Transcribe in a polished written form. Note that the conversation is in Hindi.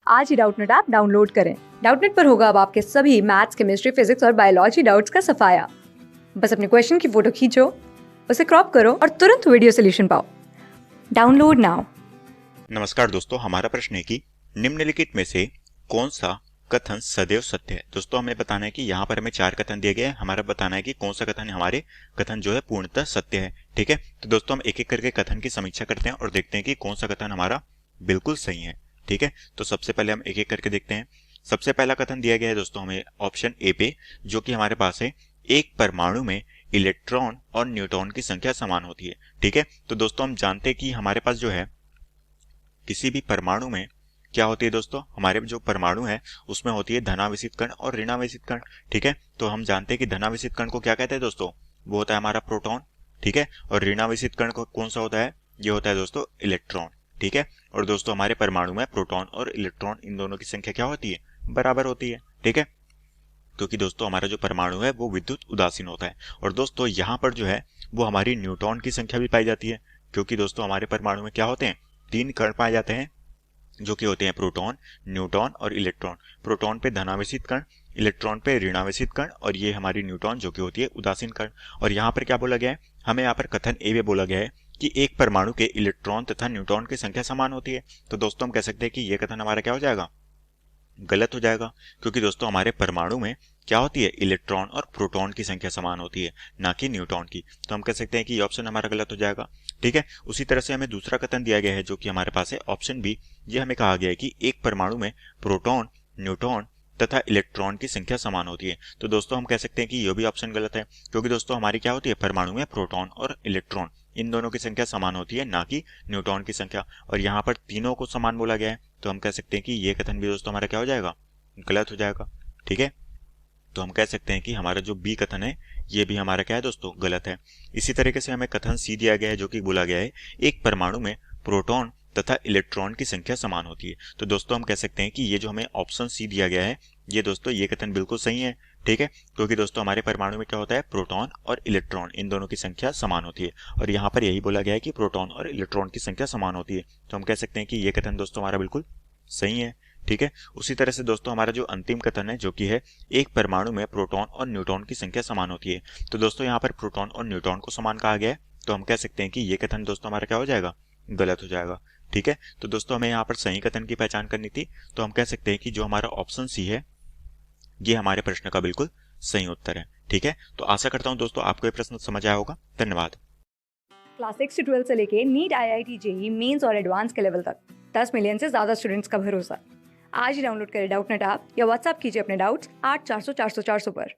आज ही डाउटनेट ऐप डाउनलोड करें। डाउटनेट पर होगा अब आपके सभी मैथ्स, केमिस्ट्री, फिजिक्स और बायोलॉजी डाउट्स का सफाया। बस अपने क्वेश्चन की फोटो खींचो, उसे क्रॉप करो और तुरंत वीडियो सोल्यूशन पाओ। Download now. नमस्कार दोस्तों, हमारा प्रश्न है कि निम्नलिखित में से कौन सा कथन सदैव सत्य है। दोस्तों हमें बताना है कि यहाँ पर हमें 4 कथन दिए गए हैं, हमारा बताना है कि कौन सा कथन हमारे कथन जो है पूर्णतः सत्य है। ठीक है, तो दोस्तों हम एक एक करके कथन की समीक्षा करते हैं और देखते हैं कि कौन सा कथन हमारा बिल्कुल सही है। ठीक है, तो सबसे पहले हम एक एक करके देखते हैं। सबसे पहला कथन दिया गया है दोस्तों हमें ऑप्शन ए पे, जो कि हमारे पास है, एक परमाणु में इलेक्ट्रॉन और न्यूट्रॉन की संख्या समान होती है। ठीक है, तो दोस्तों हम जानते हैं कि हमारे पास जो है किसी भी परमाणु में क्या होती है दोस्तों, हमारे जो परमाणु है उसमें होती है धनावेशित कण और ऋणावेशित कण। ठीक है, तो हम जानते हैं कि धनावेशित कण को क्या कहते हैं दोस्तों, वो होता है हमारा प्रोटॉन। ठीक है, और ऋणावेशित कण को कौन सा होता है, ये होता है दोस्तों इलेक्ट्रॉन। ठीक है, और दोस्तों हमारे परमाणु में प्रोटॉन और इलेक्ट्रॉन इन दोनों की संख्या क्या होती है, बराबर होती है। ठीक है, क्योंकि दोस्तों हमारा जो परमाणु है वो विद्युत उदासीन होता है। और दोस्तों यहाँ पर जो है वो हमारी न्यूट्रॉन की संख्या भी पाई जाती है, क्योंकि दोस्तों हमारे परमाणु में क्या होते हैं, 3 कण पाए जाते हैं, जो कि होते हैं प्रोटॉन, न्यूट्रॉन और इलेक्ट्रॉन। प्रोटॉन पे धनावेशित कण, इलेक्ट्रॉन पे ऋणावेशित कण, और ये हमारी न्यूट्रॉन जो कि होती है उदासीन कण। और यहाँ पर क्या बोला गया है, हमें यहाँ पर कथन ए में बोला गया है कि एक परमाणु के इलेक्ट्रॉन तथा न्यूट्रॉन की संख्या समान होती है। तो दोस्तों हम कह सकते हैं कि ये कथन हमारा क्या हो जाएगा, गलत हो जाएगा, क्योंकि दोस्तों हमारे परमाणु में क्या होती है, इलेक्ट्रॉन और प्रोटॉन की संख्या समान होती है, ना कि न्यूट्रॉन की। तो हम कह सकते हैं कि ये ऑप्शन हमारा गलत हो जाएगा। ठीक है, उसी तरह से हमें दूसरा कथन दिया गया है जो कि हमारे पास है ऑप्शन बी। ये हमें कहा गया है कि एक परमाणु में प्रोटॉन, न्यूट्रॉन तथा इलेक्ट्रॉन की संख्या समान होती है। तो दोस्तों हम कह सकते हैं कि ये भी ऑप्शन गलत है, क्योंकि दोस्तों हमारी क्या होती है, परमाणु में प्रोटॉन और इलेक्ट्रॉन इन दोनों की संख्या समान होती है, ना कि न्यूट्रॉन की संख्या। और यहाँ पर तीनों को समान बोला गया है, तो हम कह सकते हैं कि ये कथन भी दोस्तों हमारा क्या हो जाएगा, गलत हो जाएगा। ठीक है, तो हम कह सकते हैं कि हमारा जो बी कथन है ये भी हमारा क्या है दोस्तों, गलत है। इसी तरीके से हमें कथन सी दिया गया है, जो कि बोला गया है एक परमाणु में प्रोटॉन तथा इलेक्ट्रॉन की संख्या समान होती है। तो दोस्तों हम कह सकते हैं कि ये जो हमें ऑप्शन सी दिया गया है, ये दोस्तों ये कथन बिल्कुल सही है। ठीक है, क्योंकि दोस्तों हमारे परमाणु में क्या होता है, प्रोटॉन और इलेक्ट्रॉन इन दोनों की संख्या समान होती है, और यहाँ पर यही बोला गया है कि प्रोटॉन और इलेक्ट्रॉन की संख्या समान होती है। तो हम कह सकते हैं कि ये कथन दोस्तों हमारा बिल्कुल सही है। ठीक है, उसी तरह से दोस्तों हमारा जो अंतिम कथन है, जो कि है एक परमाणु में प्रोटॉन और न्यूट्रॉन की संख्या समान होती है। तो दोस्तों यहाँ पर प्रोटॉन और न्यूट्रॉन को समान कहा गया है, तो हम कह सकते हैं कि ये कथन दोस्तों हमारा क्या हो जाएगा, गलत हो जाएगा। ठीक है, तो दोस्तों हमें यहाँ पर सही कथन की पहचान करनी थी, तो हम कह सकते हैं कि जो हमारा ऑप्शन सी है ये हमारे प्रश्न का बिल्कुल सही उत्तर है। ठीक है, तो आशा करता हूँ दोस्तों आपको ये प्रश्न समझ आया होगा। धन्यवाद। क्लास 6 से 12 से लेके नीट, IIT, जेईई मेंस और एडवांस के लेवल तक 10 मिलियन से ज्यादा स्टूडेंट्स का भरोसा। आज ही डाउनलोड करें डाउटनेट ऐप या व्हाट्सएप कीजिए अपने डाउट्स 8400 400 400 पर।